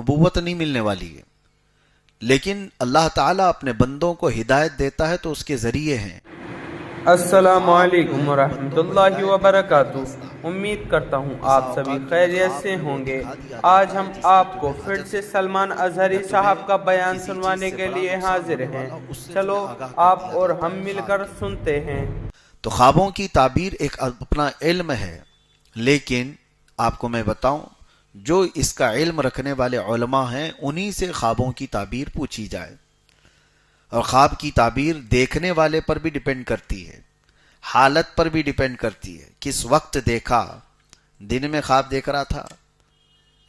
نبوت نہیں ملنے والی ہے، لیکن اللہ تعالیٰ اپنے بندوں کو ہدایت دیتا ہے تو اس کے ذریعے ہیں۔ السلام علیکم ورحمۃ اللہ وبرکاتہ۔ امید کرتا ہوں آپ سبھی خیریت سے ہوں گے۔ آج ہم آپ کو پھر سے سلمان اظہری صاحب کا بیان سنوانے کے لیے حاضر ہیں۔ چلو آپ اور ہم مل کر سنتے ہیں۔ تو خوابوں کی تعبیر ایک اپنا علم ہے، لیکن آپ کو میں بتاؤں، جو اس کا علم رکھنے والے علماء ہیں انہی سے خوابوں کی تعبیر پوچھی جائے، اور خواب کی تعبیر دیکھنے والے پر بھی ڈیپینڈ کرتی ہے، حالت پر بھی ڈیپینڈ کرتی ہے، کس وقت دیکھا، دن میں خواب دیکھ رہا تھا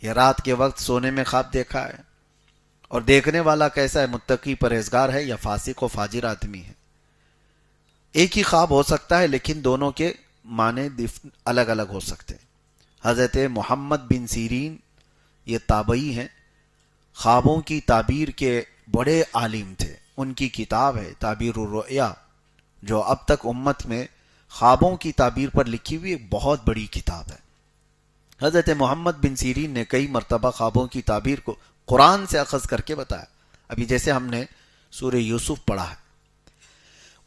یا رات کے وقت سونے میں خواب دیکھا ہے، اور دیکھنے والا کیسا ہے، متقی پرہیزگار ہے یا فاسق و فاجر آدمی ہے۔ ایک ہی خواب ہو سکتا ہے لیکن دونوں کے معنی الگ الگ ہو سکتے ہیں۔ حضرت محمد بن سیرین یہ تابعی ہیں، خوابوں کی تعبیر کے بڑے عالم تھے۔ ان کی کتاب ہے تعبیر الرؤیا، جو اب تک امت میں خوابوں کی تعبیر پر لکھی ہوئی ایک بہت بڑی کتاب ہے۔ حضرت محمد بن سیرین نے کئی مرتبہ خوابوں کی تعبیر کو قرآن سے اخذ کر کے بتایا۔ ابھی جیسے ہم نے سورہ یوسف پڑھا ہے،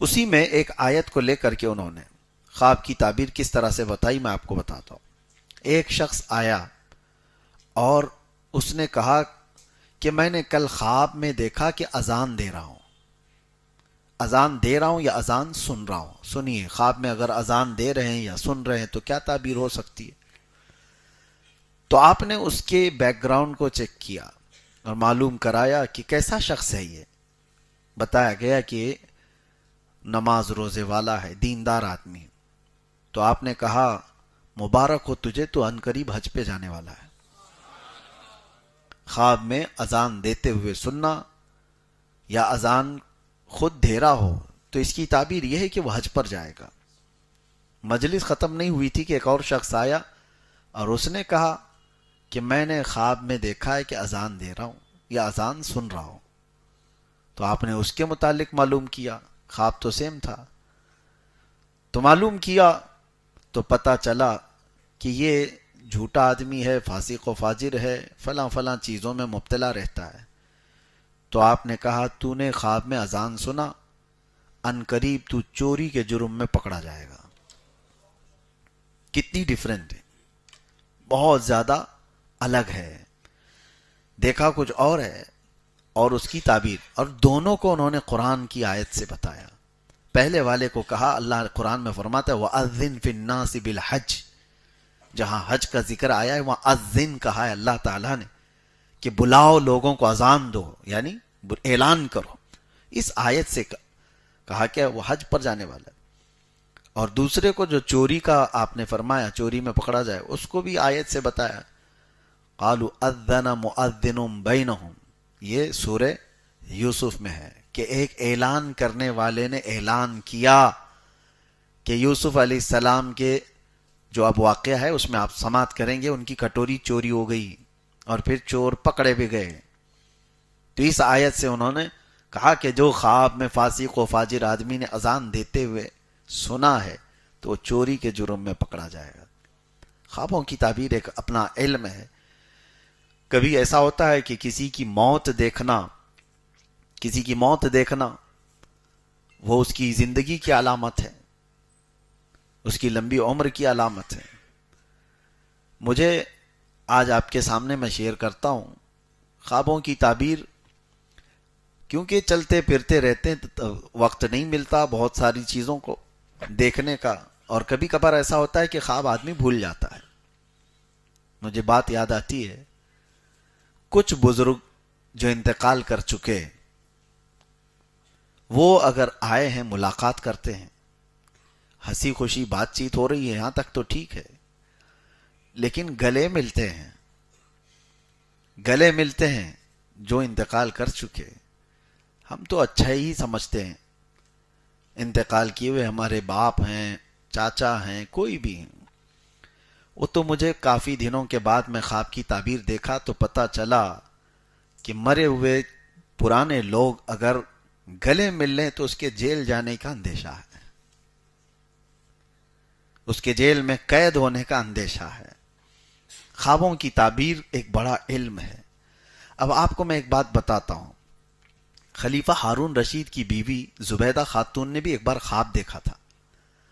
اسی میں ایک آیت کو لے کر کے انہوں نے خواب کی تعبیر کس طرح سے بتائی، میں آپ کو بتاتا ہوں۔ ایک شخص آیا اور اس نے کہا کہ میں نے کل خواب میں دیکھا کہ اذان دے رہا ہوں، اذان دے رہا ہوں یا اذان سن رہا ہوں۔ سنیے، خواب میں اگر اذان دے رہے ہیں یا سن رہے ہیں تو کیا تعبیر ہو سکتی ہے؟ تو آپ نے اس کے بیک گراؤنڈ کو چیک کیا اور معلوم کرایا کہ کیسا شخص ہے یہ۔ بتایا گیا کہ نماز روزے والا ہے، دیندار آدمی ہے۔ تو آپ نے کہا مبارک ہو تجھے، تو عنقریب حج پہ جانے والا ہے۔ خواب میں اذان دیتے ہوئے سننا یا اذان خود دے رہا ہو تو اس کی تعبیر یہ ہے کہ وہ حج پر جائے گا۔ مجلس ختم نہیں ہوئی تھی کہ ایک اور شخص آیا اور اس نے کہا کہ میں نے خواب میں دیکھا ہے کہ اذان دے رہا ہوں یا اذان سن رہا ہوں۔ تو آپ نے اس کے متعلق معلوم کیا، خواب تو سیم تھا، تو معلوم کیا تو پتہ چلا کہ یہ جھوٹا آدمی ہے، فاسق و فاجر ہے، فلاں فلاں چیزوں میں مبتلا رہتا ہے۔ تو آپ نے کہا تو نے خواب میں اذان سنا، ان قریب تو چوری کے جرم میں پکڑا جائے گا۔ کتنی ڈیفرنٹ ہے، بہت زیادہ الگ ہے۔ دیکھا کچھ اور ہے اور اس کی تعبیر، اور دونوں کو انہوں نے قرآن کی آیت سے بتایا۔ پہلے والے کو کہا، اللہ قرآن میں فرماتا ہے وَأَذِّن فِي النَّاسِ بِالْحَجِّ، جہاں حج کا ذکر آیا ہے وہاں اذن کہا ہے اللہ تعالیٰ نے کہ بلاؤ لوگوں کو، اذان دو، یعنی اعلان کرو۔ اس آیت سے کہا کہ وہ حج پر جانے والا ہے۔ اور دوسرے کو جو چوری کا آپ نے فرمایا چوری میں پکڑا جائے، اس کو بھی آیت سے بتایا، قالوا اذن مؤذن بینہم، یہ سورہ یوسف میں ہے کہ ایک اعلان کرنے والے نے اعلان کیا کہ یوسف علیہ السلام کے جو اب واقعہ ہے اس میں آپ سماعت کریں گے، ان کی کٹوری چوری ہو گئی اور پھر چور پکڑے بھی گئے۔ تو اس آیت سے انہوں نے کہا کہ جو خواب میں فاسق و فاجر آدمی نے اذان دیتے ہوئے سنا ہے تو وہ چوری کے جرم میں پکڑا جائے گا۔ خوابوں کی تعبیر ایک اپنا علم ہے۔ کبھی ایسا ہوتا ہے کہ کسی کی موت دیکھنا وہ اس کی زندگی کی علامت ہے، اس کی لمبی عمر کی علامت ہے۔ مجھے آج آپ کے سامنے میں شیئر کرتا ہوں خوابوں کی تعبیر، کیونکہ چلتے پھرتے رہتے ہیں تو وقت نہیں ملتا بہت ساری چیزوں کو دیکھنے کا، اور کبھی کبھار ایسا ہوتا ہے کہ خواب آدمی بھول جاتا ہے۔ مجھے بات یاد آتی ہے، کچھ بزرگ جو انتقال کر چکے، وہ اگر آئے ہیں ملاقات کرتے ہیں، ہنسی خوشی بات چیت ہو رہی ہے، یہاں تک تو ٹھیک ہے، لیکن گلے ملتے ہیں جو انتقال کر چکے، ہم تو اچھا ہی سمجھتے ہیں، انتقال کیے ہوئے ہمارے باپ ہیں، چاچا ہیں، کوئی بھی ہیں۔ وہ تو مجھے کافی دنوں کے بعد میں خواب کی تعبیر دیکھا تو پتہ چلا کہ مرے ہوئے پرانے لوگ اگر گلے مل لیں تو اس کے جیل جانے کا اندیشہ ہے، اس کے جیل میں قید ہونے کا اندیشہ ہے۔ خوابوں کی تعبیر ایک بڑا علم ہے۔ اب آپ کو میں ایک بات بتاتا ہوں، خلیفہ ہارون رشید کی بیوی زبیدہ خاتون نے بھی ایک بار خواب دیکھا تھا،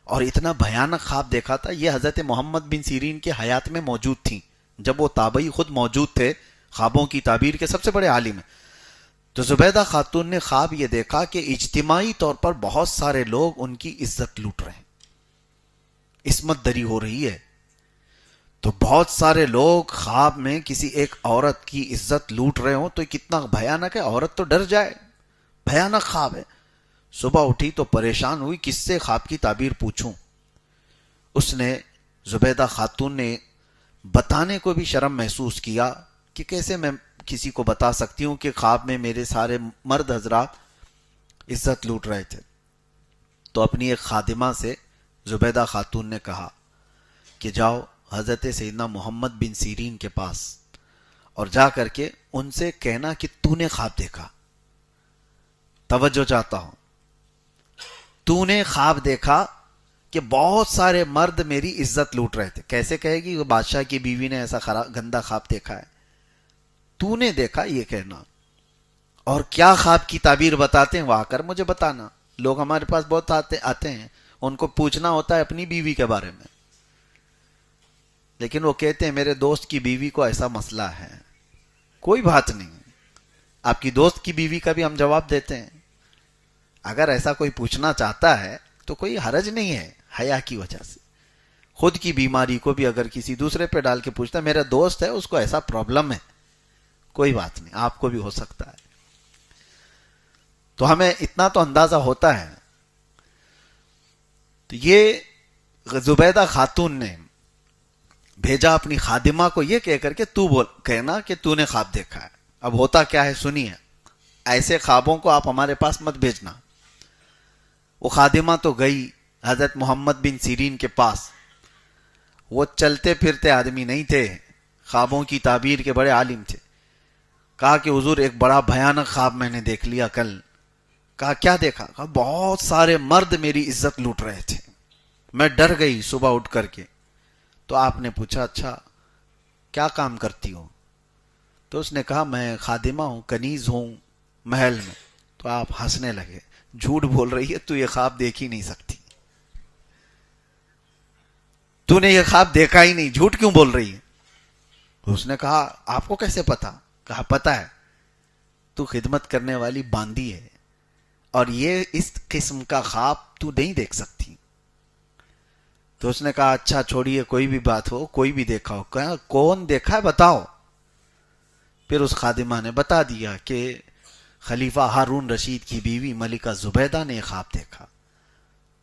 اور اتنا بھیانک خواب دیکھا تھا، یہ حضرت محمد بن سیرین کے حیات میں موجود تھیں، جب وہ تابعی خود موجود تھے، خوابوں کی تعبیر کے سب سے بڑے عالم ہیں۔ تو زبیدہ خاتون نے خواب یہ دیکھا کہ اجتماعی طور پر بہت سارے لوگ ان کی عزت لوٹ رہے ہیں، عصمت دری ہو رہی ہے۔ تو بہت سارے لوگ خواب میں کسی ایک عورت کی عزت لوٹ رہے ہوں تو کتنا بھیانک ہے، عورت تو ڈر جائے، بھیانک خواب ہے۔ صبح اٹھی تو پریشان ہوئی، کس سے خواب کی تعبیر پوچھوں۔ اس نے زبیدہ خاتون نے بتانے کو بھی شرم محسوس کیا کہ کیسے میں کسی کو بتا سکتی ہوں کہ خواب میں میرے سارے مرد حضرات عزت لوٹ رہے تھے۔ تو اپنی ایک خادمہ سے زبیدہ خاتون نے کہا کہ جاؤ حضرت سیدنا محمد بن سیرین کے پاس اور جا کر کے ان سے کہنا کہ تو نے خواب دیکھا، توجہ چاہتا ہوں، تو نے خواب دیکھا کہ بہت سارے مرد میری عزت لوٹ رہے تھے۔ کیسے کہے گی وہ بادشاہ کی بیوی نے ایسا گندا خواب دیکھا ہے؟ تو نے دیکھا یہ کہنا، اور کیا خواب کی تعبیر بتاتے ہیں وہ آ کر مجھے بتانا۔ لوگ ہمارے پاس بہت آتے ہیں، ان کو پوچھنا ہوتا ہے اپنی بیوی کے بارے میں، لیکن وہ کہتے ہیں میرے دوست کی بیوی کو ایسا مسئلہ ہے۔ کوئی بات نہیں، آپ کی دوست کی بیوی کا بھی ہم جواب دیتے ہیں۔ اگر ایسا کوئی پوچھنا چاہتا ہے تو کوئی حرج نہیں ہے، حیا کی وجہ سے۔ خود کی بیماری کو بھی اگر کسی دوسرے پہ ڈال کے پوچھتا ہے میرا دوست ہے اس کو ایسا پرابلم ہے، کوئی بات نہیں، آپ کو بھی ہو سکتا ہے۔ تو ہمیں اتنا تو اندازہ ہوتا ہے۔ تو یہ زبیدہ خاتون نے بھیجا اپنی خادمہ کو یہ کہہ کر کے تو بول کہنا کہ تو نے خواب دیکھا ہے۔ اب ہوتا کیا ہے سنیے، ایسے خوابوں کو آپ ہمارے پاس مت بھیجنا۔ وہ خادمہ تو گئی حضرت محمد بن سیرین کے پاس، وہ چلتے پھرتے آدمی نہیں تھے، خوابوں کی تعبیر کے بڑے عالم تھے۔ کہا کہ حضور ایک بڑا بھیانک خواب میں نے دیکھ لیا کل۔ کہا کیا دیکھا؟ کہا بہت سارے مرد میری عزت لوٹ رہے تھے، میں ڈر گئی صبح اٹھ کر کے۔ تو آپ نے پوچھا اچھا کیا کام کرتی ہو؟ تو اس نے کہا میں خادمہ ہوں، کنیز ہوں محل میں۔ تو آپ ہنسنے لگے، جھوٹ بول رہی ہے، تو یہ خواب دیکھ ہی نہیں سکتی، تو نے یہ خواب دیکھا ہی نہیں، جھوٹ کیوں بول رہی ہے؟ تو اس نے کہا آپ کو کیسے پتا؟ کہا پتا ہے، تو خدمت کرنے والی باندی ہے اور یہ اس قسم کا خواب تو نہیں دیکھ سکتی۔ تو اس نے کہا اچھا چھوڑیے، کوئی بھی بات ہو، کوئی بھی دیکھا ہو۔ کہا کون دیکھا ہے بتاؤ۔ پھر اس خادمہ نے بتا دیا کہ خلیفہ ہارون رشید کی بیوی ملکہ زبیدہ نے خواب دیکھا۔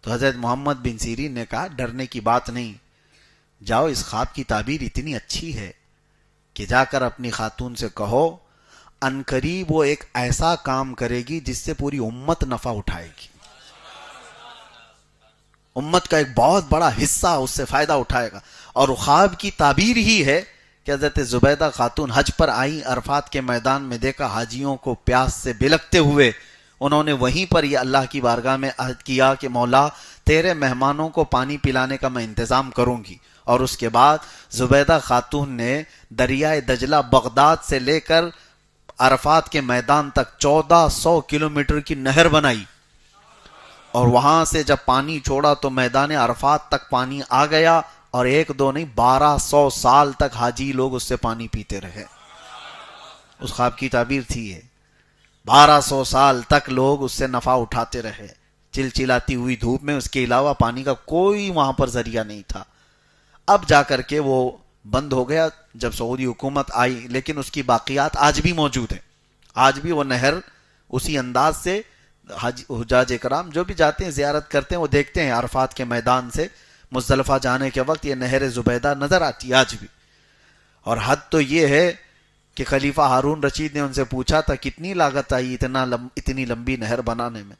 تو حضرت محمد بن سیرین نے کہا ڈرنے کی بات نہیں، جاؤ اس خواب کی تعبیر اتنی اچھی ہے کہ جا کر اپنی خاتون سے کہو عنقریب وہ ایک ایسا کام کرے گی جس سے پوری امت نفع اٹھائے گی، امت کا ایک بہت بڑا حصہ اس سے فائدہ اٹھائے گا۔ اور خواب کی تعبیر ہی ہے کہ حضرت زبیدہ خاتون حج پر آئیں، عرفات کے میدان میں دیکھا حاجیوں کو پیاس سے بلکتے ہوئے، انہوں نے وہیں پر یہ اللہ کی بارگاہ میں عہد کیا کہ مولا تیرے مہمانوں کو پانی پلانے کا میں انتظام کروں گی۔ اور اس کے بعد زبیدہ خاتون نے دریائے دجلہ بغداد سے لے کر عرفات کے میدان تک 1400 کلومیٹر کی نہر بنائی، اور وہاں سے جب پانی چھوڑا تو میدان عرفات تک پانی آ گیا، اور ایک دو نہیں 1200 سال تک حاجی لوگ اس سے پانی پیتے رہے۔ اس خواب کی تعبیر تھی یہ، 1200 سال تک لوگ اس سے نفع اٹھاتے رہے چلچلاتی ہوئی دھوپ میں، اس کے علاوہ پانی کا کوئی وہاں پر ذریعہ نہیں تھا۔ اب جا کر کے وہ بند ہو گیا جب سعودی حکومت آئی، لیکن اس کی باقیات آج بھی موجود ہیں، آج بھی وہ نہر اسی انداز سے حجاج اکرام جو بھی جاتے ہیں زیارت کرتے ہیں وہ دیکھتے ہیں عرفات کے میدان سے مزدلفہ جانے کے وقت یہ نہر زبیدہ نظر آتی ہے آج بھی۔ اور حد تو یہ ہے کہ خلیفہ ہارون رشید نے ان سے پوچھا تھا کتنی لاگت آئی اتنی لمبی نہر بنانے میں؟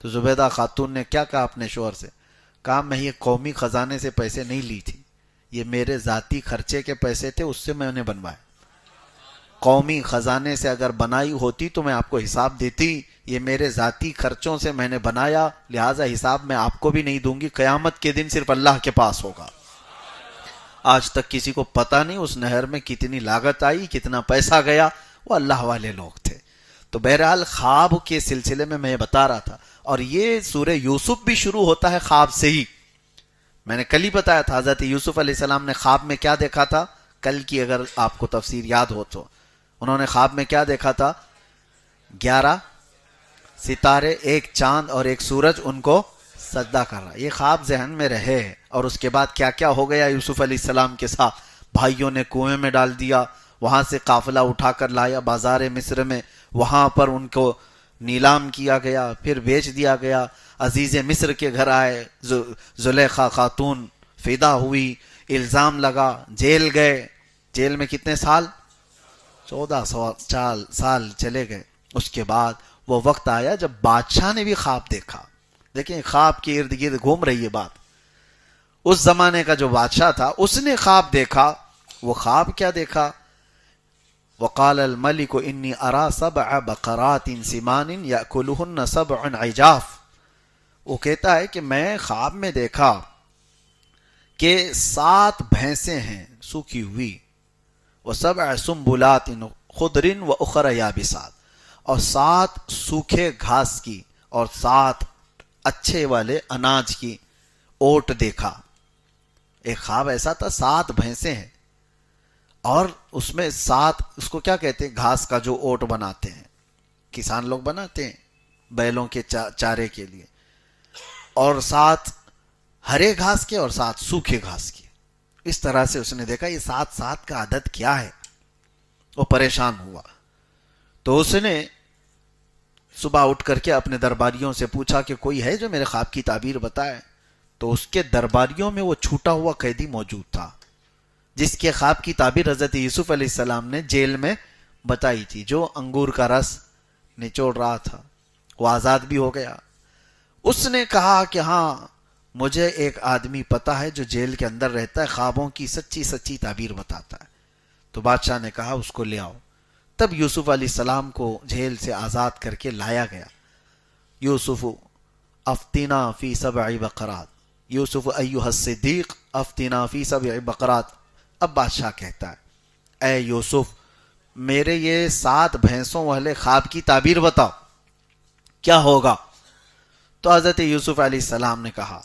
تو زبیدہ خاتون نے کیا کہا اپنے شوہر سے؟ کہا میں یہ قومی خزانے سے پیسے نہیں لی تھی، یہ میرے ذاتی خرچے کے پیسے تھے، اس سے میں انہیں بنوائے۔ قومی خزانے سے اگر بنائی ہوتی تو میں آپ کو حساب دیتی، یہ میرے ذاتی خرچوں سے میں نے بنایا، لہٰذا حساب میں آپ کو بھی نہیں دوں گی، قیامت کے دن صرف اللہ کے پاس ہوگا۔ آج تک کسی کو پتہ نہیں اس نہر میں کتنی لاگت آئی، کتنا پیسہ گیا، وہ اللہ والے لوگ تھے. تو بہرحال خواب کے سلسلے میں میں بتا رہا تھا، اور یہ سورہ یوسف بھی شروع ہوتا ہے خواب سے ہی. میں نے کل ہی بتایا تھا حضرت یوسف علیہ السلام نے خواب میں کیا دیکھا تھا. کل کی اگر آپ کو تفسیر یاد ہو تو انہوں نے خواب میں کیا دیکھا تھا؟ 11 ستارے، ایک چاند اور ایک سورج ان کو سجدہ کر رہا. یہ خواب ذہن میں رہے. اور اس کے بعد کیا کیا ہو گیا یوسف علیہ السلام کے ساتھ. بھائیوں نے کنویں میں ڈال دیا، وہاں سے قافلہ اٹھا کر لایا بازار مصر میں، وہاں پر ان کو نیلام کیا گیا، پھر بیچ دیا گیا. عزیز مصر کے گھر آئے، زلیخا خاتون فدا ہوئی، الزام لگا، جیل گئے. جیل میں کتنے سال؟ 14 سال چلے گئے. اس کے بعد وہ وقت آیا جب بادشاہ نے بھی خواب دیکھا. دیکھیں خواب کے ارد گرد گھوم رہی ہے بات. اس زمانے کا جو بادشاہ تھا اس نے خواب دیکھا. وہ خواب کیا دیکھا؟ وقال الملك انی ارا 7 بقرات سمان یاکلهن 7 عجاف. وہ کہتا ہے کہ میں خواب میں دیکھا کہ 7 بھینسیں ہیں سوکھی ہوئی، و7 سنبلات خضر واخر یابسات، اور 7 سوکھے گھاس کی اور 7 اچھے والے اناج کی اوٹ دیکھا. ایک خواب ایسا تھا 7 بھینسیں ہیں اور اس میں 7، اس کو کیا کہتے ہیں، گھاس کا جو اوٹ بناتے ہیں کسان لوگ بناتے ہیں بیلوں کے چارے کے لیے، اور 7 ہرے گھاس کے اور 7 سوکھے گھاس کے. اس طرح سے اس نے دیکھا یہ 7 کا عدد کیا ہے. وہ پریشان ہوا. تو اس نے صبح اٹھ کر کے اپنے درباریوں سے پوچھا کہ کوئی ہے جو میرے خواب کی تعبیر بتائے. تو اس کے درباریوں میں وہ چھوٹا ہوا قیدی موجود تھا جس کے خواب کی تعبیر حضرت یوسف علیہ السلام نے جیل میں بتائی تھی، جو انگور کا رس نچوڑ رہا تھا. وہ آزاد بھی ہو گیا. اس نے کہا کہ ہاں مجھے ایک آدمی پتا ہے جو جیل کے اندر رہتا ہے، خوابوں کی سچی سچی تعبیر بتاتا ہے. تو بادشاہ نے کہا اس کو لے آؤ. تب یوسف علیہ السلام کو جیل سے آزاد کر کے لایا گیا. یوسف افتنا فی 7 بقرات، یوسف ایھا الصدیق افتنا فی 7 بقرات. اب بادشاہ کہتا ہے اے یوسف میرے یہ 7 بھینسوں والے خواب کی تعبیر بتاؤ کیا ہوگا. تو حضرت یوسف علیہ السلام نے کہا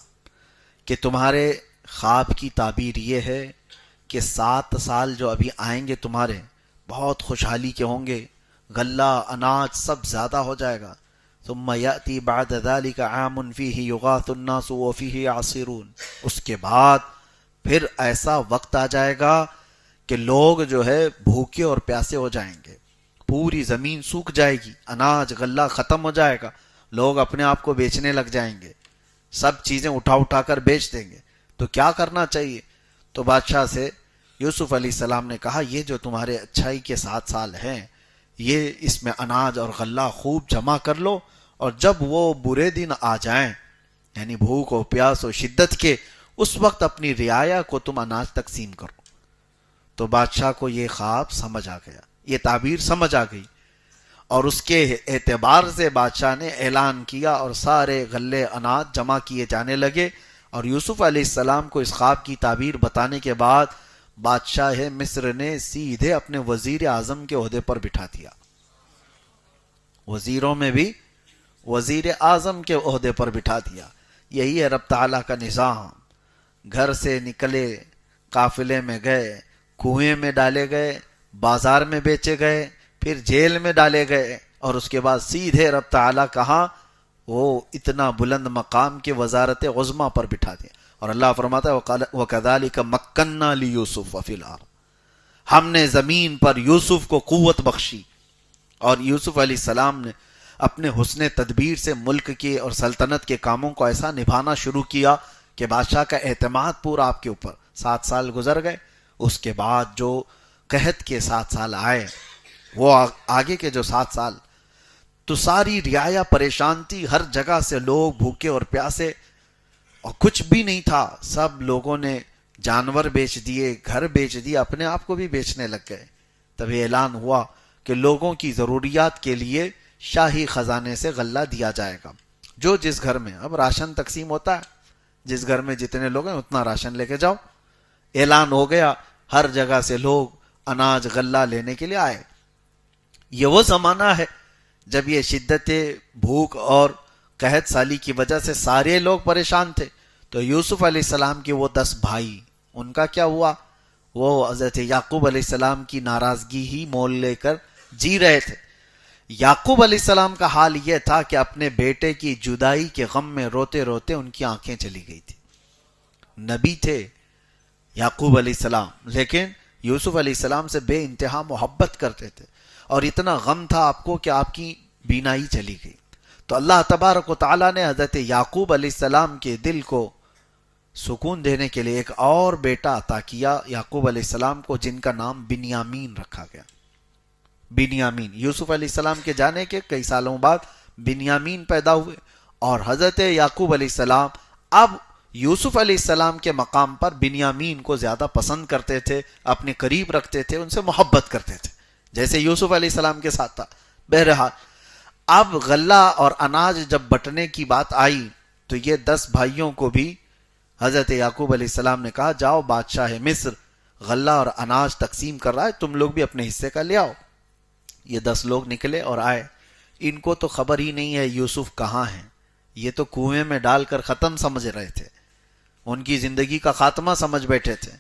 کہ تمہارے خواب کی تعبیر یہ ہے کہ 7 سال جو ابھی آئیں گے تمہارے بہت خوشحالی کے ہوں گے، غلہ اناج سب زیادہ ہو جائے گا. ثم یأتی بعد ذلك عام فیہ یغاث الناس وفیہ یعصرون. اس کے بعد پھر ایسا وقت آ جائے گا کہ لوگ جو ہے بھوکے اور پیاسے ہو جائیں گے، پوری زمین سوکھ جائے گی، اناج غلہ ختم ہو جائے گا، لوگ اپنے آپ کو بیچنے لگ جائیں گے، سب چیزیں اٹھا کر بیچ دیں گے. تو کیا کرنا چاہیے؟ تو بادشاہ سے یوسف علیہ السلام نے کہا یہ جو تمہارے اچھائی کے 7 سال ہیں یہ اس میں اناج اور غلہ خوب جمع کر لو، اور جب وہ برے دن آ جائیں یعنی بھوک و پیاس و شدت کے، اس وقت اپنی رعایا کو تم اناج تقسیم کرو. تو بادشاہ کو یہ خواب سمجھ آ گیا، یہ تعبیر سمجھ آ گئی، اور اس کے اعتبار سے بادشاہ نے اعلان کیا اور سارے غلے اناج جمع کیے جانے لگے. اور یوسف علیہ السلام کو اس خواب کی تعبیر بتانے کے بعد بادشاہ مصر نے سیدھے اپنے وزیر اعظم کے عہدے پر بٹھا دیا. وزیروں میں بھی وزیر اعظم کے عہدے پر بٹھا دیا. یہی ہے رب تعالیٰ کا نظام. گھر سے نکلے، قافلے میں گئے، کنویں میں ڈالے گئے، بازار میں بیچے گئے، پھر جیل میں ڈالے گئے، اور اس کے بعد سیدھے رب تعالیٰ کہاں؟ وہ اتنا بلند مقام کے وزارت عظمیٰ پر بٹھا دیا. اور اللہ فرماتا ہے وَكَذَلِكَ مَكَّنَّا لِيُوسُفَ فِي الْأَرْضِ. ہم نے زمین پر یوسف کو قوت بخشی. اور یوسف علیہ السلام نے اپنے حسن تدبیر سے ملک کے اور سلطنت کے کاموں کو ایسا نبھانا شروع کیا کہ بادشاہ کا اعتماد پورا آپ کے اوپر. 7 سال گزر گئے. اس کے بعد جو قحط کے 7 سال آئے، وہ آگے کے جو 7 سال تو ساری رعایا پریشان تھی، ہر جگہ سے لوگ بھوکے اور پیاسے، اور کچھ بھی نہیں تھا. سب لوگوں نے جانور بیچ دیے، گھر بیچ دیے، اپنے آپ کو بھی بیچنے لگ گئے. تبھی اعلان ہوا کہ لوگوں کی ضروریات کے لیے شاہی خزانے سے غلہ دیا جائے گا. جو جس گھر میں، اب راشن تقسیم ہوتا ہے، جس گھر میں جتنے لوگ ہیں اتنا راشن لے کے جاؤ. اعلان ہو گیا، ہر جگہ سے لوگ اناج غلہ لینے کے لیے آئے. یہ وہ زمانہ ہے جب یہ شدت بھوک اور قحط سالی کی وجہ سے سارے لوگ پریشان تھے. تو یوسف علیہ السلام کے وہ 10 بھائی، ان کا کیا ہوا؟ وہ حضرت یعقوب علیہ السلام کی ناراضگی ہی مول لے کر جی رہے تھے. یعقوب علیہ السلام کا حال یہ تھا کہ اپنے بیٹے کی جدائی کے غم میں روتے روتے ان کی آنکھیں چلی گئی تھی. نبی تھے یعقوب علیہ السلام، لیکن یوسف علیہ السلام سے بے انتہا محبت کرتے تھے، اور اتنا غم تھا آپ کو کہ آپ کی بینائی چلی گئی. تو اللہ تبارک و تعالیٰ نے حضرت یعقوب علیہ السلام کے دل کو سکون دینے کے لیے ایک اور بیٹا عطا کیا یعقوب علیہ السلام کو، جن کا نام بنیامین رکھا گیا. بنیامین، یوسف علیہ السلام کے جانے کے کئی سالوں بعد بنیامین پیدا ہوئے، اور حضرت یعقوب علیہ السلام اب یوسف علیہ السلام کے مقام پر بنیامین کو زیادہ پسند کرتے تھے، اپنے قریب رکھتے تھے، ان سے محبت کرتے تھے جیسے یوسف علیہ السلام کے ساتھ تھا. بہرحال اب غلہ اور اناج جب بٹنے کی بات آئی تو یہ 10 بھائیوں کو بھی حضرت یعقوب علیہ السلام نے کہا جاؤ بادشاہ مصر غلہ اور اناج تقسیم کر رہا ہے، تم لوگ بھی اپنے حصے کا لے آؤ. یہ 10 لوگ نکلے اور آئے. ان کو تو خبر ہی نہیں ہے یوسف کہاں ہیں، یہ تو کنویں میں ڈال کر ختم سمجھ رہے تھے، ان کی زندگی کا خاتمہ سمجھ بیٹھے تھے.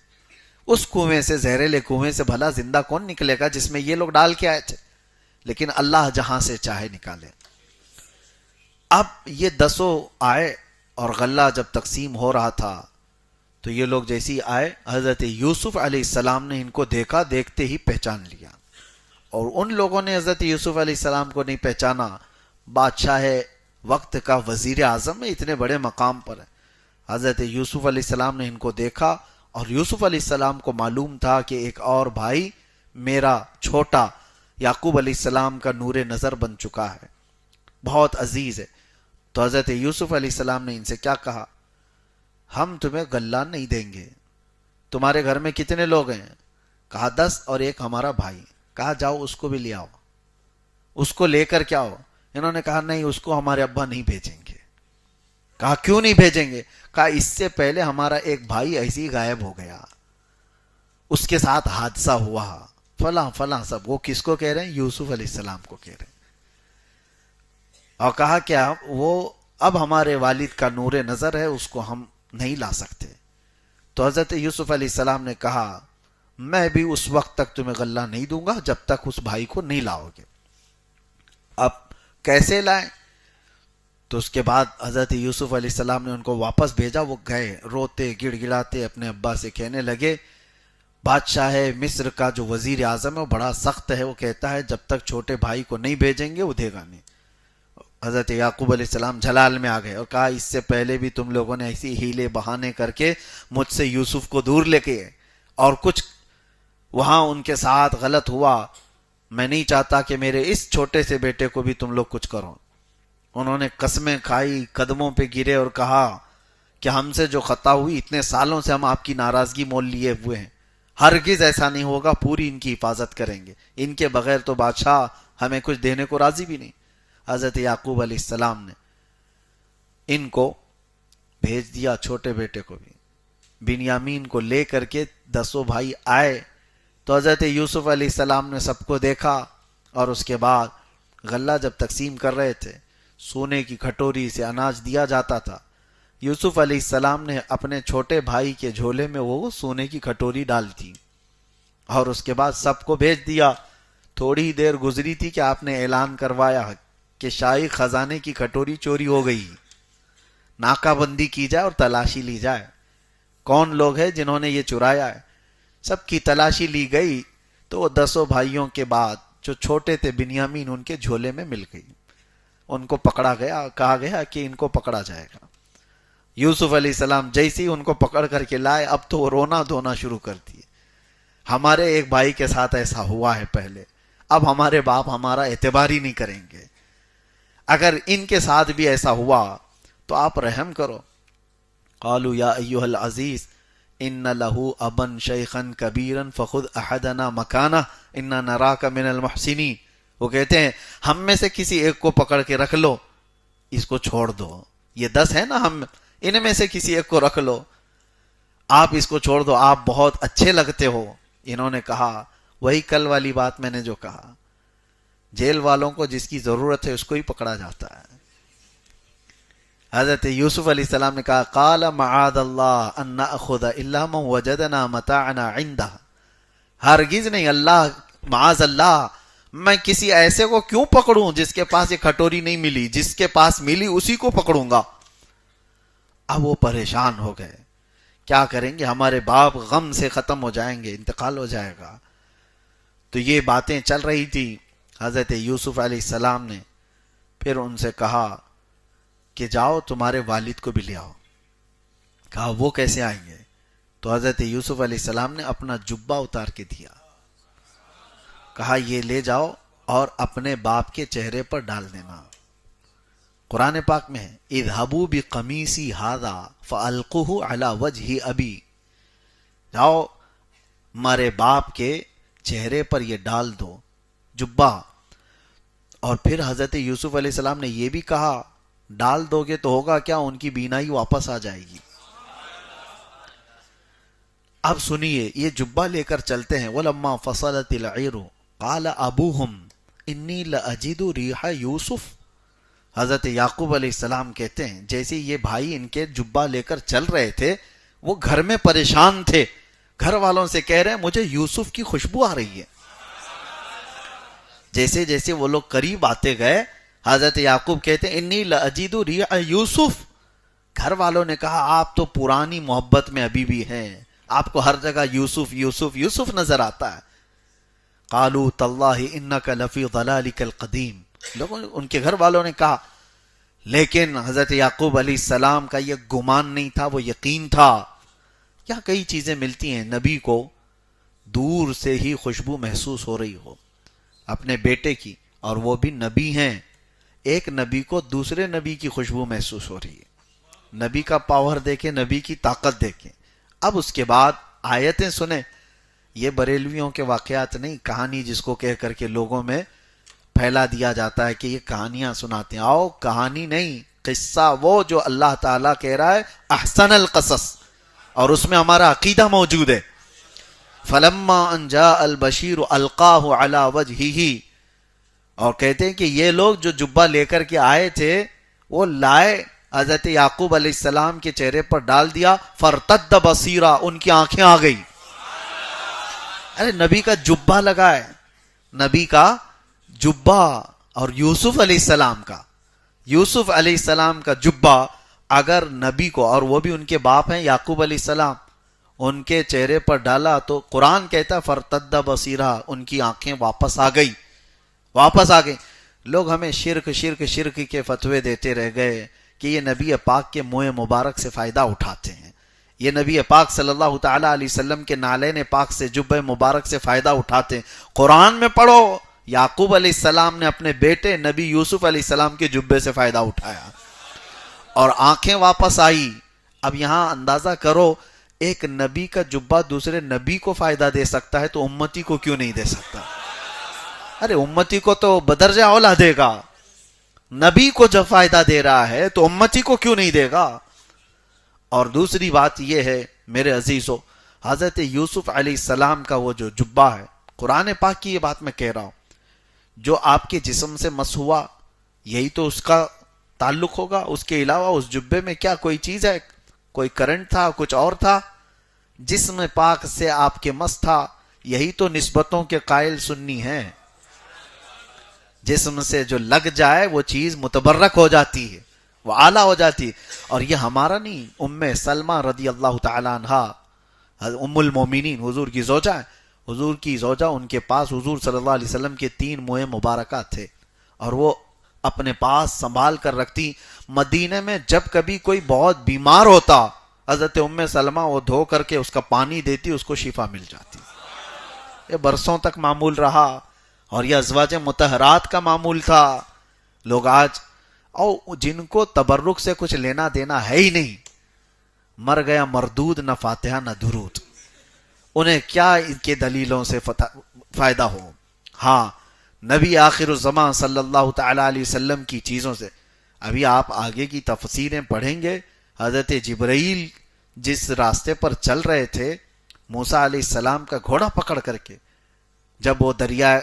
اس کنویں سے، زہریلے کنویں سے بھلا زندہ کون نکلے گا جس میں یہ لوگ ڈال کے آئے تھے، لیکن اللہ جہاں سے چاہے نکالے. اب یہ 10 آئے اور غلہ جب تقسیم ہو رہا تھا تو یہ لوگ جیسی آئے، حضرت یوسف علیہ السلام نے ان کو دیکھا، دیکھتے ہی پہچان لیا، اور ان لوگوں نے حضرت یوسف علیہ السلام کو نہیں پہچانا. بادشاہ وقت کا وزیر اعظم ہے، اتنے بڑے مقام پر ہے. حضرت یوسف علیہ السلام نے ان کو دیکھا، اور یوسف علیہ السلام کو معلوم تھا کہ ایک اور بھائی میرا چھوٹا یعقوب علیہ السلام کا نور نظر بن چکا ہے، بہت عزیز ہے. تو حضرت یوسف علیہ السلام نے ان سے کیا کہا؟ ہم تمہیں غلہ نہیں دیں گے. تمہارے گھر میں کتنے لوگ ہیں؟ کہا 10 اور ایک ہمارا بھائی. کہا جاؤ اس کو بھی لے آؤ، اس کو لے کر کیا ہو؟ انہوں نے کہا نہیں، اس کو ہمارے ابا نہیں بھیجیں گے. کہا کیوں نہیں بھیجیں گے؟ کہا اس سے پہلے ہمارا ایک بھائی ایسے ہی غائب ہو گیا، اس کے ساتھ حادثہ ہوا فلاں فلاں سب. وہ کس کو کہہ رہے ہیں؟ یوسف علیہ السلام کو کہہ رہے ہیں. اور کہا کیا وہ اب ہمارے والد کا نور نظر ہے، اس کو ہم نہیں لا سکتے. تو حضرت یوسف علیہ السلام نے کہا میں بھی اس وقت تک تمہیں غلہ نہیں دوں گا جب تک اس بھائی کو نہیں لاؤ گے. اب کیسے لائیں؟ تو اس کے بعد حضرت یوسف علیہ السلام نے ان کو واپس بھیجا. وہ گئے روتے گڑ گڑاتے اپنے ابا سے کہنے لگے بادشاہ مصر کا جو وزیر اعظم ہے وہ بڑا سخت ہے، وہ کہتا ہے جب تک چھوٹے بھائی کو نہیں بھیجیں گے وہ دے گا نہیں. حضرت یعقوب علیہ السلام جلال میں آ گئے اور کہا اس سے پہلے بھی تم لوگوں نے ایسی ہیلے بہانے کر کے مجھ سے یوسف کو دور لے کے، اور کچھ وہاں ان کے ساتھ غلط ہوا. میں نہیں چاہتا کہ میرے اس چھوٹے سے بیٹے کو بھی تم لوگ کچھ کرو. انہوں نے قسمیں کھائی، قدموں پہ گرے اور کہا کہ ہم سے جو خطا ہوئی، اتنے سالوں سے ہم آپ کی ناراضگی مول لیے ہوئے ہیں، ہرگز ایسا نہیں ہوگا، پوری ان کی حفاظت کریں گے، ان کے بغیر تو بادشاہ ہمیں کچھ دینے کو راضی بھی نہیں. حضرت یعقوب علیہ السلام نے ان کو بھیج دیا، چھوٹے بیٹے کو بھی. بنیامین کو لے کر کے 10 بھائی آئے تو حضرت یوسف علیہ السلام نے سب کو دیکھا، اور اس کے بعد غلہ جب تقسیم کر رہے تھے سونے کی کھٹوری سے اناج دیا جاتا تھا. یوسف علیہ السلام نے اپنے چھوٹے بھائی کے جھولے میں وہ سونے کی کھٹوری ڈال دی اور اس کے بعد سب کو بھیج دیا. تھوڑی دیر گزری تھی کہ آپ نے اعلان کروایا کہ شاہی خزانے کی کھٹوری چوری ہو گئی، ناکہ بندی کی جائے اور تلاشی لی جائے، کون لوگ ہیں جنہوں نے یہ چرایا ہے. سب کی تلاشی لی گئی تو وہ 10 بھائیوں کے بعد جو چھوٹے تھے بنیامین ان کے جھولے میں مل گئی. ان کو پکڑا گیا، کہا گیا کہ ان کو پکڑا جائے گا. یوسف علیہ السلام جیسے ہی ان کو پکڑ کر کے لائے، اب تو وہ رونا دھونا شروع کر دیے. ہمارے ایک بھائی کے ساتھ ایسا ہوا ہے پہلے، اب ہمارے باپ ہمارا اعتبار ہی نہیں کریں گے، اگر ان کے ساتھ بھی ایسا ہوا تو آپ رحم کرو. قالوا یا ایھا العزیز ان لہ ابا شیخا کبیرا فخذ احدنا مکانہ انا نراک من المحسنین. وہ کہتے ہیں ہم میں سے کسی ایک کو پکڑ کے رکھ لو، اس کو چھوڑ دو. یہ 10 ہے نا، ہم ان میں سے کسی ایک کو رکھ لو، آپ اس کو چھوڑ دو، آپ بہت اچھے لگتے ہو. انہوں نے کہا وہی کل والی بات میں نے جو کہا جیل والوں کو جس کی ضرورت ہے اس کو ہی پکڑا جاتا ہے. حضرت یوسف علیہ السلام نے کہا قال معاذ اللہ ان ناخذ الا من وجدنا متاعنا عنده. ہرگز نہیں، اللہ معاذ اللہ، میں کسی ایسے کو کیوں پکڑوں جس کے پاس یہ کھٹوری نہیں ملی، جس کے پاس ملی اسی کو پکڑوں گا. اب وہ پریشان ہو گئے، کیا کریں گے، ہمارے باپ غم سے ختم ہو جائیں گے، انتقال ہو جائے گا. تو یہ باتیں چل رہی تھی. حضرت یوسف علیہ السلام نے پھر ان سے کہا کہ جاؤ تمہارے والد کو بھی لے آؤ. کہا وہ کیسے آئیں گے؟ تو حضرت یوسف علیہ السلام نے اپنا جبہ اتار کے دیا. کہا یہ لے جاؤ اور اپنے باپ کے چہرے پر ڈال دینا. قرآن پاک میں ہے اذهبوا بقمیصی ھذا فالقوه علی وجہ ابی. جاؤ ہمارے باپ کے چہرے پر یہ ڈال دو جبہ. اور پھر حضرت یوسف علیہ السلام نے یہ بھی کہا ڈال دو گے تو ہوگا کیا، ان کی بینائی واپس آ جائے گی. اب سنیے، یہ جبہ لے کر چلتے ہیں. وَلَمَّا فَصَلَتِ الْعِيرُ قَالَ أَبُوهُمْ إِنِّي لَأَجِدُ رِيحَ يُوسُف. حضرت یعقوب علیہ السلام کہتے ہیں جیسے یہ بھائی ان کے جبہ لے کر چل رہے تھے، وہ گھر میں پریشان تھے، گھر والوں سے کہہ رہے ہیں مجھے یوسف کی خوشبو آ رہی ہے. جیسے جیسے وہ لوگ قریب آتے گئے، حضرت یعقوب کہتے ہیں انی لأجد ریح یوسف. گھر والوں نے کہا آپ تو پرانی محبت میں ابھی بھی ہیں، آپ کو ہر جگہ یوسف یوسف یوسف نظر آتا ہے. قالوا تاللہ انک لفی ضلالک القدیم. لوگوں ان کے گھر والوں نے کہا، لیکن حضرت یعقوب علیہ السلام کا یہ گمان نہیں تھا، وہ یقین تھا. کیا کئی چیزیں ملتی ہیں نبی کو دور سے ہی خوشبو محسوس ہو رہی ہو اپنے بیٹے کی، اور وہ بھی نبی ہیں. ایک نبی کو دوسرے نبی کی خوشبو محسوس ہو رہی ہے. نبی کا پاور دیکھیں، نبی کی طاقت دیکھیں. اب اس کے بعد آیتیں سنیں. یہ بریلویوں کے واقعات نہیں، کہانی جس کو کہہ کر کے لوگوں میں پھیلا دیا جاتا ہے کہ یہ کہانیاں سناتے ہیں. آؤ کہانی نہیں، قصہ وہ جو اللہ تعالیٰ کہہ رہا ہے احسن القصص، اور اس میں ہمارا عقیدہ موجود ہے. فلما ان جاء البشیر القاہ علی وجہہ. اور کہتے ہیں کہ یہ لوگ جو جبہ لے کر کے آئے تھے وہ لائے، حضرت یعقوب علیہ السلام کے چہرے پر ڈال دیا. فرتد بصیرا، ان کی آنکھیں آ گئی. ارے نبی کا جبہ لگا ہے، نبی کا جبہ، اور یوسف علیہ السلام کا جبہ اگر نبی کو، اور وہ بھی ان کے باپ ہیں یعقوب علیہ السلام، ان کے چہرے پر ڈالا تو قرآن کہتا فرتد بصیرا، ان کی آنکھیں واپس آ گئی. لوگ ہمیں شرک کے فتوے دیتے رہ گئے کہ یہ نبی پاک کے منہ مبارک سے فائدہ اٹھاتے ہیں، یہ نبی پاک صلی اللہ تعالی علیہ وسلم کے نالین پاک سے جبہ مبارک سے فائدہ اٹھاتے ہیں. قرآن میں پڑھو یعقوب علیہ السلام نے اپنے بیٹے نبی یوسف علیہ السلام کے جبے سے فائدہ اٹھایا اور آنکھیں واپس آئی. اب یہاں اندازہ کرو ایک نبی کا جبہ دوسرے نبی کو فائدہ دے سکتا ہے تو امتی کو کیوں نہیں دے سکتا؟ ارے امتی کو تو بدرجہ اولا دے گا، نبی کو جب فائدہ دے رہا ہے تو امتی کو کیوں نہیں دے گا؟ اور دوسری بات یہ ہے میرے عزیزو، حضرت یوسف علیہ السلام کا وہ جو جبہ ہے، قرآن پاک کی یہ بات میں کہہ رہا ہوں، جو آپ کے جسم سے مس ہوا یہی تو اس کا تعلق ہوگا. اس کے علاوہ اس جبے میں کیا کوئی چیز ہے؟ کوئی کرنٹ تھا، کچھ اور تھا؟ جسم پاک سے آپ کے مس تھا. یہی تو نسبتوں کے قائل سنی ہیں. جسم سے جو لگ جائے وہ چیز متبرک ہو جاتی ہے، وہ اعلیٰ ہو جاتی ہے. اور یہ ہمارا نہیں، ام سلمہ رضی اللہ تعالی عنہا ام المومنین حضور کی زوجہ ہے، حضور کی زوجہ، ان کے پاس حضور صلی اللہ علیہ وسلم کے 3 منہ مبارکات تھے اور وہ اپنے پاس سنبھال کر رکھتی. مدینے میں جب کبھی کوئی بہت بیمار ہوتا حضرت ام سلمہ وہ دھو کر کے اس کا پانی دیتی، اس کو شفا مل جاتی. یہ برسوں تک معمول رہا اور یہ ازواج مطہرات کا معمول تھا. لوگ آج اور جن کو تبرک سے کچھ لینا دینا ہے ہی نہیں، مر گیا مردود، نہ فاتحہ نہ درود، انہیں کیا ان کے دلیلوں سے فائدہ ہو؟ ہاں نبی آخر الزمان صلی اللہ تعالی علیہ وسلم کی چیزوں سے. ابھی آپ آگے کی تفسیریں پڑھیں گے، حضرت جبرائیل جس راستے پر چل رہے تھے موسیٰ علیہ السلام کا گھوڑا پکڑ کر کے، جب وہ دریا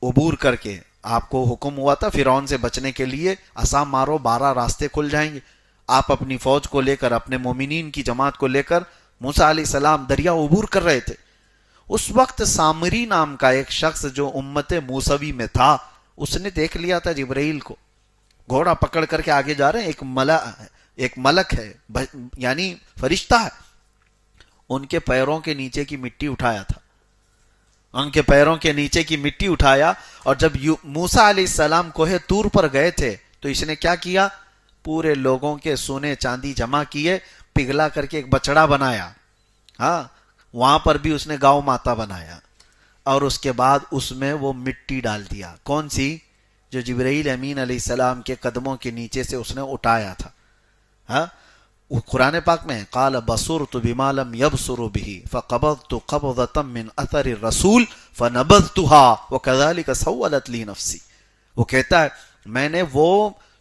عبور کر کے آپ کو حکم ہوا تھا فرعون سے بچنے کے لیے عصا مارو 12 راستے کھل جائیں گے. آپ اپنی فوج کو لے کر اپنے مومنین کی جماعت کو لے کر موسیٰ علیہ السلام دریا عبور کر رہے تھے. اس وقت سامری نام کا ایک شخص جو امت موسوی میں تھا اس نے دیکھ لیا تھا جبرائیل کو گھوڑا پکڑ کر کے آگے جا رہے ہیں. ایک ملک ہے یعنی فرشتہ ہے. ان کے پیروں کے نیچے کی مٹی اٹھایا تھا. ان کے پیروں کے نیچے کی مٹی اٹھایا اور جب موسیٰ علیہ السلام کوہ طور پر گئے تھے تو اس نے کیا کیا؟ پورے لوگوں کے سونے چاندی جمع کیے, پگھلا کر کے ایک بچڑا بنایا. ہاں, وہاں پر بھی اس نے گاؤں ماتا بنایا اور اس کے بعد اس میں وہ مٹی ڈال دیا. کون سی؟ جو جبرائیل امین علیہ السلام کے قدموں کے نیچے سے اس نے اٹھایا تھا. ہاں, قرآن پاک میں قال بصرت بما لم يبصروا به فقبضت قبضة من اثر الرسول فنبذتها وكذلك سولت لي نفسي. وہ کہتا ہے میں نے وہ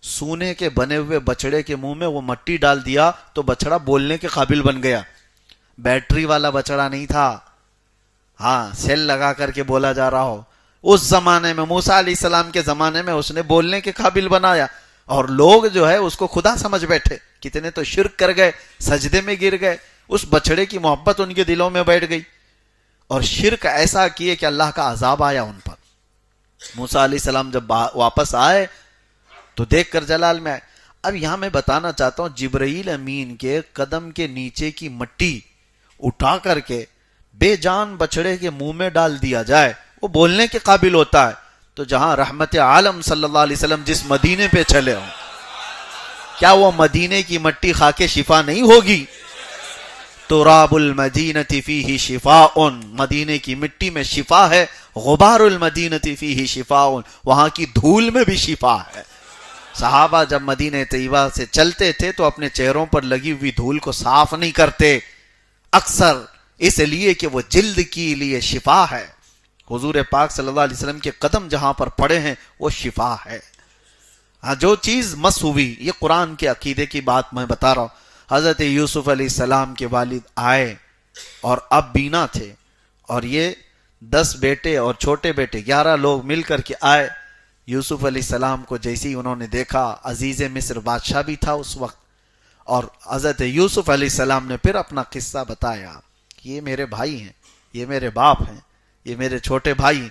سونے کے بنے ہوئے بچڑے کے منہ میں وہ مٹی ڈال دیا تو بچڑا بولنے کے قابل بن گیا. بیٹری والا بچڑا نہیں تھا, ہاں سیل لگا کر کے بولا جا رہا ہو. اس زمانے میں موسیٰ علیہ السلام کے زمانے میں اس نے بولنے کے قابل بنایا اور لوگ جو ہے اس کو خدا سمجھ بیٹھے. کتنے تو شرک کر گئے, سجدے میں گر گئے, اس بچڑے کی محبت ان کے دلوں میں بیٹھ گئی اور شرک ایسا کیے کہ اللہ کا عذاب آیا ان پر. موسیٰ علیہ السلام جب واپس آئے تو دیکھ کر جلال میں آئے. اب یہاں میں بتانا چاہتا ہوں جبرائیل امین کے قدم کے نیچے کی مٹی اٹھا کر کے بے جان بچڑے کے منہ میں ڈال دیا جائے وہ بولنے کے قابل ہوتا ہے, تو جہاں رحمت عالم صلی اللہ علیہ وسلم جس مدینے پہ چلے ہوں کیا وہ مدینے کی مٹی کھا کے شفا نہیں ہوگی؟ تراب المدینۃ فیہ شفاء, مدینے کی مٹی میں شفا ہے. غبار المدینۃ فیہ شفاء, وہاں کی دھول میں بھی شفا ہے. صحابہ جب مدینہ طیبہ سے چلتے تھے تو اپنے چہروں پر لگی ہوئی دھول کو صاف نہیں کرتے, اکثر اس لیے کہ وہ جلد کے لیے شفا ہے. حضور پاک صلی اللہ علیہ وسلم کے قدم جہاں پر پڑے ہیں وہ شفا ہے. ہاں, جو چیز مس ہوئی, یہ قرآن کے عقیدے کی بات میں بتا رہا ہوں. حضرت یوسف علیہ السلام کے والد آئے اور اب بینا تھے اور یہ 10 بیٹے اور چھوٹے بیٹے 11 لوگ مل کر کے آئے. یوسف علیہ السلام کو جیسے ہی انہوں نے دیکھا, عزیز مصر بادشاہ بھی تھا اس وقت, اور حضرت یوسف علیہ السلام نے پھر اپنا قصہ بتایا کہ یہ میرے بھائی ہیں, یہ میرے باپ ہیں, یہ میرے چھوٹے بھائی,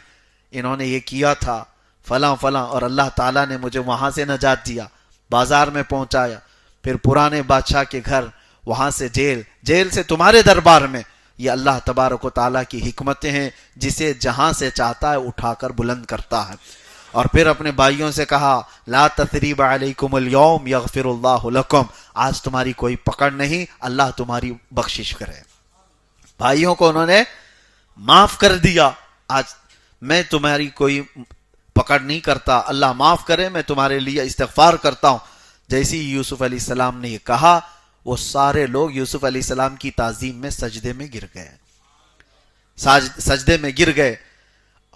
انہوں نے یہ کیا تھا فلاں فلاں, اور اللہ تعالیٰ نے مجھے وہاں سے نجات دیا, بازار میں پہنچایا, پھر پرانے بادشاہ کے گھر, وہاں سے جیل, جیل سے تمہارے دربار میں. یہ اللہ تبارک و تعالیٰ کی حکمتیں ہیں, جسے جہاں سے چاہتا ہے اٹھا کر بلند کرتا ہے. اور پھر اپنے بھائیوں سے کہا لا تثریب علیکم اليوم یغفر اللہ لکم, آج تمہاری کوئی پکڑ نہیں, اللہ تمہاری بخشش کرے. بھائیوں کو انہوں نے معاف کر دیا, آج میں تمہاری کوئی پکڑ نہیں کرتا, اللہ معاف کرے, میں تمہارے لیے استغفار کرتا ہوں. جیسی یوسف علیہ السلام نے یہ کہا, وہ سارے لوگ یوسف علیہ السلام کی تعظیم میں سجدے میں گر گئے, سجدے میں گر گئے.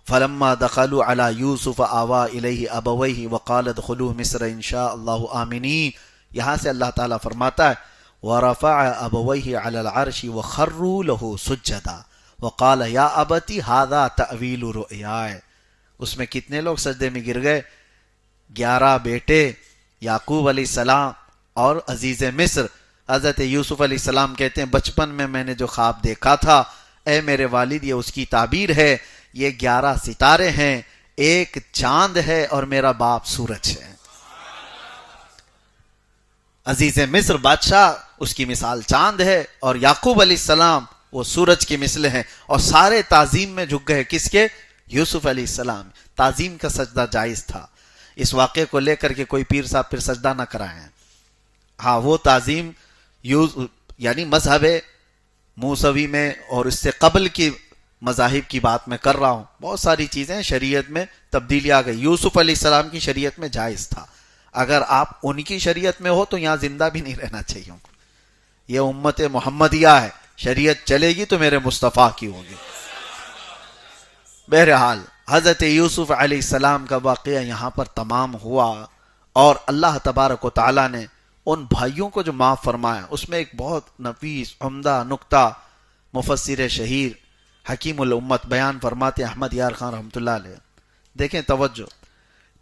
فلما دخلوا على یوسف آوا الیہ ابویہ وقال ادخلوا مصر ان شاء اللہ آمنین. یہاں سے اللہ تعالیٰ فرماتا ہے ورفع ابویہ علی العرش وخروا له سجدا وقال یا ابتی ھذا تأویل رؤیائے. اس میں کتنے لوگ سجدے میں گر گئے؟ 11 بیٹے, یعقوب علیہ السلام اور عزیز مصر. حضرت یوسف علیہ السلام کہتے ہیں بچپن میں نے جو خواب دیکھا تھا, اے میرے والد یہ اس کی تعبیر ہے, یہ 11 ستارے ہیں, ایک چاند ہے اور میرا باپ سورج ہے. عزیز مصر بادشاہ اس کی مثال چاند ہے اور یعقوب علیہ السلام وہ سورج کی مثل ہیں, اور سارے تعظیم میں جھک گئے. کس کے؟ یوسف علیہ السلام. تعظیم کا سجدہ جائز تھا. اس واقعے کو لے کر کے کوئی پیر صاحب پھر سجدہ نہ کرائیں. ہاں, وہ تعظیم یعنی مذہب موسوی میں اور اس سے قبل کی مذاہب کی بات میں کر رہا ہوں. بہت ساری چیزیں شریعت میں تبدیلی آ گئی. یوسف علیہ السلام کی شریعت میں جائز تھا. اگر آپ ان کی شریعت میں ہو تو یہاں زندہ بھی نہیں رہنا چاہیے. یہ امت محمدیہ ہے, شریعت چلے گی تو میرے مصطفیٰ کی ہوگی. بہرحال حضرت یوسف علیہ السلام کا واقعہ یہاں پر تمام ہوا, اور اللہ تبارک و تعالیٰ نے ان بھائیوں کو جو معاف فرمایا, اس میں ایک بہت نفیس عمدہ نکتہ مفسر شہیر حکیم الامت بیان فرماتے احمد یار خان رحمۃ اللہ علیہ. دیکھیں توجہ,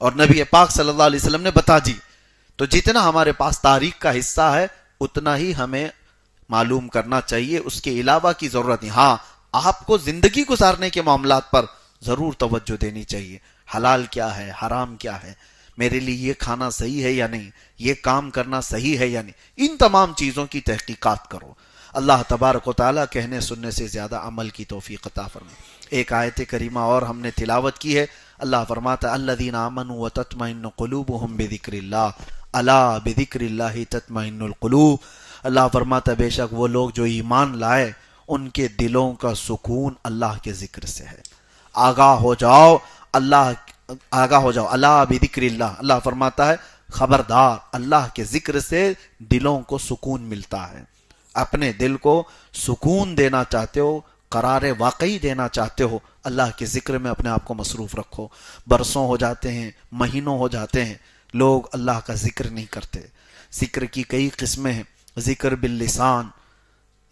اور نبی پاک صلی اللہ علیہ وسلم نے بتا دی. تو جتنا ہمارے پاس تاریخ کا حصہ ہے اتنا ہی ہمیں معلوم کرنا چاہیے, اس کے علاوہ کی ضرورت نہیں. ہاں, آپ کو زندگی گزارنے کے معاملات پر ضرور توجہ دینی چاہیے. حلال کیا ہے, حرام کیا ہے, میرے لیے یہ کھانا صحیح ہے یا نہیں, یہ کام کرنا صحیح ہے یا نہیں, ان تمام چیزوں کی تحقیقات کرو. اللہ تبارک و تعالیٰ کہنے سننے سے زیادہ عمل کی توفیق عطا فرمائے. ایک آیت کریمہ اور ہم نے تلاوت کی ہے. اللہ فرماتا الذین آمنوا وتطمئن قلوبهم بذکر اللہ الا بذکر اللہ تطمئن القلوب. اللہ فرماتا بے شک وہ لوگ جو ایمان لائے ان کے دلوں کا سکون اللہ کے ذکر سے ہے. آگاہ ہو جاؤ, آگاہ ہو جاؤ. اللہ بذکر اللہ, اللہ فرماتا ہے خبردار, اللہ کے ذکر سے دلوں کو سکون ملتا ہے. اپنے دل کو سکون دینا چاہتے ہو, قرار واقعی دینا چاہتے ہو, اللہ کے ذکر میں اپنے آپ کو مصروف رکھو. برسوں ہو جاتے ہیں, مہینوں ہو جاتے ہیں, لوگ اللہ کا ذکر نہیں کرتے. ذکر کی کئی قسمیں ہیں. ذکر باللسان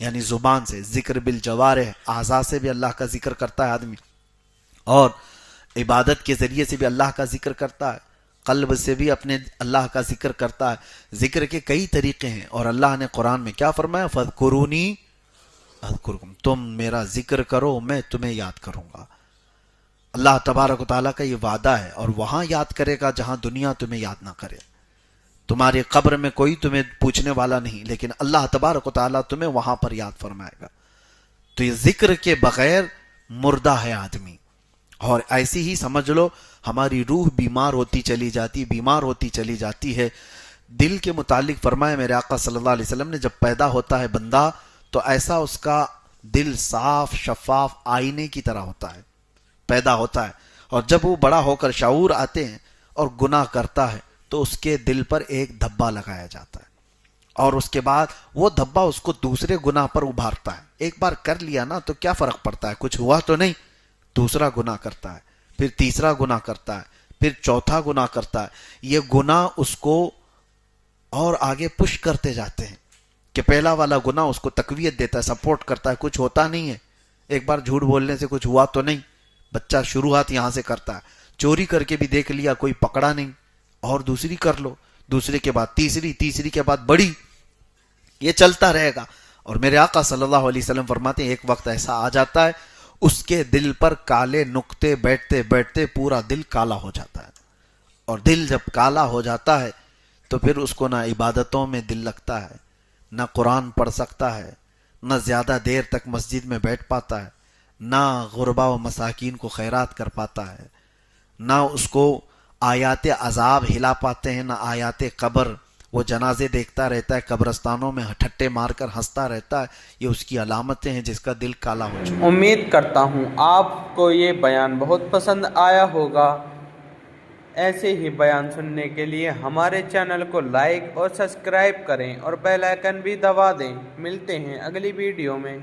یعنی زبان سے, ذکر بالجوارح اعضاء سے بھی اللہ کا ذکر کرتا ہے آدمی, اور عبادت کے ذریعے سے بھی اللہ کا ذکر کرتا ہے, قلب سے بھی اپنے اللہ کا ذکر کرتا ہے. ذکر کے کئی طریقے ہیں, اور اللہ نے قرآن میں کیا فرمایا, فَاذْكُرُونِي اذکرکم, تم میرا ذکر کرو میں تمہیں یاد کروں گا. اللہ تبارک و تعالیٰ کا یہ وعدہ ہے, اور وہاں یاد کرے گا جہاں دنیا تمہیں یاد نہ کرے. تمہاری قبر میں کوئی تمہیں پوچھنے والا نہیں, لیکن اللہ تبارک و تعالیٰ تمہیں وہاں پر یاد فرمائے گا. تو یہ ذکر کے بغیر مردہ ہے آدمی. اور ایسی ہی سمجھ لو ہماری روح بیمار ہوتی چلی جاتی ہے. دل کے متعلق فرمایا میرے آقا صلی اللہ علیہ وسلم نے, جب پیدا ہوتا ہے بندہ تو ایسا اس کا دل صاف شفاف آئینے کی طرح ہوتا ہے, پیدا ہوتا ہے. اور جب وہ بڑا ہو کر شعور آتے ہیں اور گناہ کرتا ہے تو اس کے دل پر ایک دھبا لگایا جاتا ہے, اور اس کے بعد وہ دھبا اس کو دوسرے گناہ پر ابھارتا ہے. ایک بار کر لیا نا تو کیا فرق پڑتا ہے, کچھ ہوا تو نہیں. دوسرا گناہ کرتا ہے, پھر تیسرا گناہ کرتا ہے, پھر چوتھا گناہ کرتا ہے. یہ گناہ اس کو اور آگے پش کرتے جاتے ہیں کہ پہلا والا گناہ اس کو تقویت دیتا ہے, سپورٹ کرتا ہے. کچھ ہوتا نہیں ہے, ایک بار جھوٹ بولنے سے کچھ ہوا تو نہیں, بچہ شروعات یہاں سے کرتا ہے. چوری کر کے بھی دیکھ لیا, کوئی پکڑا نہیں, اور دوسری کر لو, دوسرے کے بعد تیسری, تیسری کے بعد بڑی, یہ چلتا رہے گا. اور میرے آقا صلی اللہ علیہ وسلم فرماتے ہیں ایک وقت ایسا آ جاتا ہے اس کے دل پر کالے نقطے بیٹھتے بیٹھتے پورا دل کالا ہو جاتا ہے. اور دل جب کالا ہو جاتا ہے تو پھر اس کو نہ عبادتوں میں دل لگتا ہے, نہ قرآن پڑھ سکتا ہے, نہ زیادہ دیر تک مسجد میں بیٹھ پاتا ہے, نہ غربا و مساکین کو خیرات کر پاتا ہے, نہ اس کو آیات عذاب ہلا پاتے ہیں, نہ آیات قبر. وہ جنازے دیکھتا رہتا ہے, قبرستانوں میں ٹھٹے مار کر ہنستا رہتا ہے. یہ اس کی علامتیں ہیں جس کا دل کالا ہو چکا. امید کرتا ہوں آپ کو یہ بیان بہت پسند آیا ہوگا. ایسے ہی بیان سننے کے لیے ہمارے چینل کو لائک اور سبسکرائب کریں اور بیل آئیکن بھی دبا دیں. ملتے ہیں اگلی ویڈیو میں.